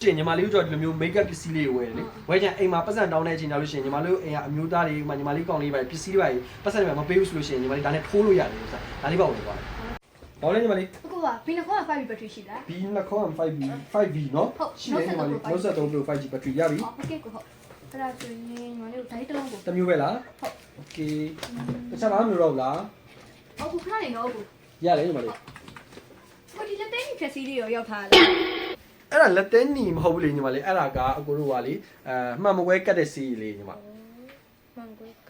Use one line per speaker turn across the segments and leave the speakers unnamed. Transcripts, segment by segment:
ရှင်ညီမလေးတို့ဒီလိုမျိုး makeup ပစ္စည်းလေးဝယ်တယ်လေဝယ်ချင်အိမ်မှာပတ်စံတောင်းတဲ့အချိန်ကျလို့ရှိရင်ညီမလေးအိမ်ကအမျိုးသားတွေညီမလေးကောင်းလေးပဲပစ္စည်းတွေပဲပတ်စံတွေမပေးဘူးဆိုလို့ရှိရင်ညီမလေးဒါနဲ့ထိုးလို့ရတယ်ဥစားဒါလေးပေါ့ဝင်သွားတယ်။ဟောလေညီမလေး
အခုကဘီနှခေါက 5B battery ရှိလား
B နှစ်ခေါင် 5V နော်ရှိတယ်ညီမလေးနောက်ဆက်3 5G battery ရပြီ။
ဟုတ်ကဲ့ကိုဟုတ်အဲ့ဒါဆိုရင်ညီမလေးတို့ဓာတ်တစ်လုံးကို
တစ်မျိုးပဲလားဟုတ် Okay တခြားဘာမှမလုပ်လား
ဟုတ်ကူခဏနေတော့ကို
ရတယ်ညီမလေး
ကိုဒီလက်သေးဖြက်စီးလေးရောရောက်ထားလား
အဲ့ဒါလက်သေးညီမဟုတ်ဘူးလေညီမလေးအဲ့ဒါကအကိုတို့ကလေမှန်မကွဲကတ်တဲ့စီးလေးညီမ
မှန်ကွယ်က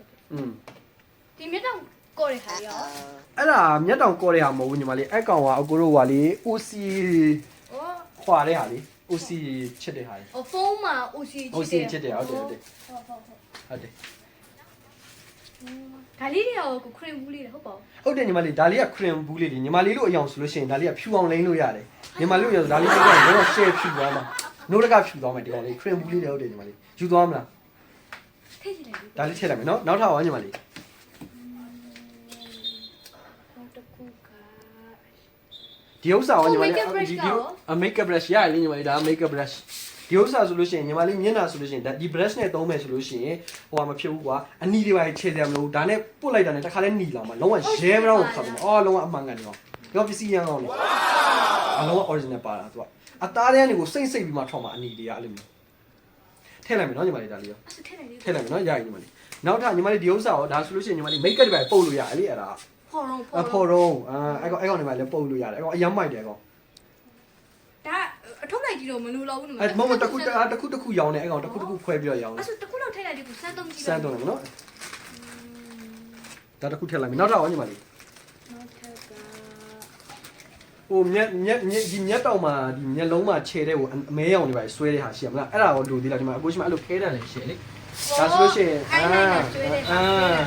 ဒီ
မြတ်တောင်ကိုရခါရော
အဲ့ဒါမျက်တောင်ကော်တဲ့ဟာမဟုတ်ဘူးညီမလေးအဲ့ကောင်ကအကိုတို့ကလေ OC ခွာတဲ့ဟာလေ OC ချစ်တဲ့ဟာလေ
ဖုန်းမှာ OC
ချစ်တယ်ဟုတ်တယ်
ဟုတ်တယ် ဒါလေးတွေရောကိုခရင်ဘူးလေးဟုတ်ပါဘူး
ဟုတ်တယ်ညီမလေးဒါလေးက cream ဘူးလေးညီမလေးတို့အယောင်ဆိုလို့ရှိရင်ဒါလေးကဖြူအောင်လိမ့်လို့ရတယ်ညီမလေးတို့ဒါလေးကတော့ share ဖြူသွားမှာနိုးတကဖြူသွားမယ်ဒီကောင်လေး cream ဘူးလေးတွေဟုတ်တယ်ညီမလေးယူသွားမလား
ထည့်ကြည့်လိုက်
ဒါလေးထည့်လိုက်မယ်နော်နောက်ထပ်ရောညီမလေး ဒီဥစ္စာရောညီမလေးဒီ makeup brush ရရင်ညီမလေးဒါ makeup brush ဒီဥစ္စာဆိုလို့ရှိရင်ညီမလေးမျက်နှာဆိုလို့ရှိရင်ဒီ brush နဲ့သုံးမယ်ဆိုလို့ရှိရင်ဟိုကမဖြစ်ဘူးကွာအနီတွေပါခြေစရာမလိုဘူးဒါနဲ့ပုတ်လိုက်တာနဲ့တစ်ခါလဲหนีလာမှာလုံးဝရဲမတော့ခတ်တယ်အော်လုံးဝအမှန်ကန်တယ်ကောင်ဒီပစ္စည်းရန်ကောင်းတယ်အလုံးဝ original ပါတာသူကအသားထဲကနေကိုစိတ်ပြီးမှထောက်မှာအနီတွေကအဲ့လိုမျိုးထည့်လိုက်မယ်နော်ညီမလေးဒါလေးရောထည့်လိုက်မယ်နော်ရရင်ညီမလေးနောက်ထပ်ညီမလေးဒီဥစ္စာရောဒါဆိုလို့ရှိရင်ညီမလေး makeup တွေပါပုတ်လို့ရတယ်လေအဲ့ဒါ
ဖော်တော့
အဲ့ကောင်နေမှာလည်းပုတ်လို့ရတယ်အဲ့ကောင်အယမ်းမိုက်တယ်ကောင်
ဒါအထုပ်လိုက်ကြည့်တော့မလို့တော့ဘူးနော်
အဲ့မမတစ်ခုရောင်းနေအဲ့ကောင်တစ်ခုခွဲပြီးတော့ရောင်းနေ
အဲ့ဆိုတစ်ခုလောက်ထည့်လိုက်ဒီကိုစမ်းသုံးကြည့်
စမ်းတော့မယ်နော်ဒါတစ်ခုထည့်လိုက်မယ်နောက်တော့ညီမလေး
နောက်ထပ်က
ဟိုဒီမျက်တောင်မှာဒီမျက်လုံးမှာခြေတဲ့ကိုအမဲရောင်တွေပါဆွဲတဲ့ဟာရှိရမလားအဲ့ဒါကိုလိုသေးလားဒီမှာအခုရှိမှအဲ့လိုခဲတယ်လည်းရှိလေဒါဆိုလို့ရှိရင်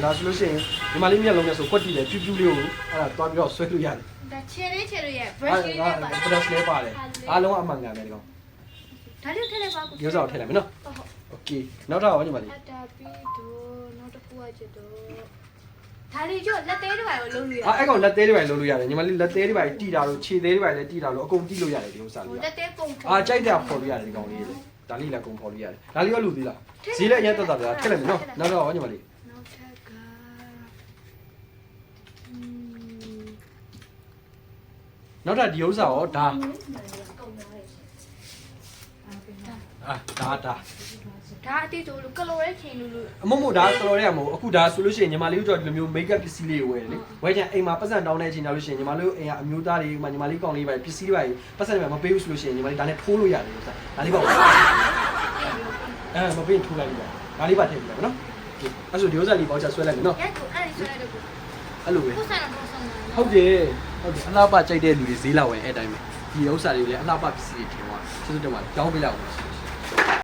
ဒါဆိုလို့ရှိရင်ဒီမှာလေးမျက်လုံးနဲ့ဆိုကွက်တီလေဖြူးဖြူးလေးကိုအဲ့ဒါတွားပြီးတော့ဆွဲလို့ရတယ်
ဒါချဲလေးရဲ့ brush လေးနဲ့ပါ
brush လေးပါတယ်အားလုံးအမှန်ကန်ပဲဒီကောင်
ဒါလေးထည့်လိုက်ပါကို
ဒီဥစ္စာကိုထည့်လိုက်မယ်နော် Okay နောက်တော့ညီမလေး
အတာပီတို့နောက်တစ်ခုကကျတော့ဒါလေးကျလက်သေးတွေပါလို့လုံးလို့ရ
အဲ့ကောင်လက်သေးတွေပါလုံးလို့ရတယ်ညီမလေးလက်သေးတွေပါတီတာလို့ခြေသေးတွေပါလည်းတီတာလို့အကုန်တီလို့ရတယ်ဒီဥစ္စာလေး
လက်သေးပုံ
ကြိုက်တဲ့ဖော်လို့ရတယ်ဒီကောင်လေးလေဒါလေးလည်းကုန်ဖော်လို့ရတယ်ဒါလေးရောလူသေးလားဈေးလည်းအရင်တက်တာဗျာထည့်လိုက်မယ်နော်နောက်တော့ညီမလေး
နောက်ထပ်က
နောက်ထပ်ဒီဥစ္စာရောဒါဒါ
ဒါအတိတို့လို့ကလိုရဲချင်းလို့
အမမို့ဒါတော်တော်ရမဟုတ်အခုဒါဆိုလို့ရှိရင်ညီမလေးတို့ဒီလိုမျိုး makeup ပစ္စည်းလေးဝယ်တယ်လေဝယ်ချင်အိမ်မှာပတ်စံတောင်းတဲ့အချိန်ကျလို့ရှိရင်ညီမလေးအိမ်ကအမျိုးသားတွေညီမလေးကောင်းလေးပဲပစ္စည်းတွေပဲပတ်စံတွေမပေးဘူးဆိုလို့ရှိရင်ညီမလေးဒါနဲ့ထိုးလို့ရတယ်ဥစ္စာဒါလေးပေါ့မပေးထိုးလိုက်ပြီဒါလေးပါထည့်ပြီနော်အဲ့ဆိုဒီဥစ္စာလေးပေါ့ချဆွဲလိုက်မယ်နော်
ရက်ကိုအဲ့ဒီဆွဲလိုက်တော့
အဲ့လိုပဲ
ကိုဆိုင်တော့ဆုံးတာ
ဟုတ်တယ်အလှပကြိုက်တဲ့လူတွေဈေးလာဝယ်အဲ့တိုင်းပဲဒီဥစ္စာတွေလည်းအလှပပစ္စည်းတွေထင်သွားစွတ်စွတ်တက်မှာတောင်းပေးလိုက်အောင်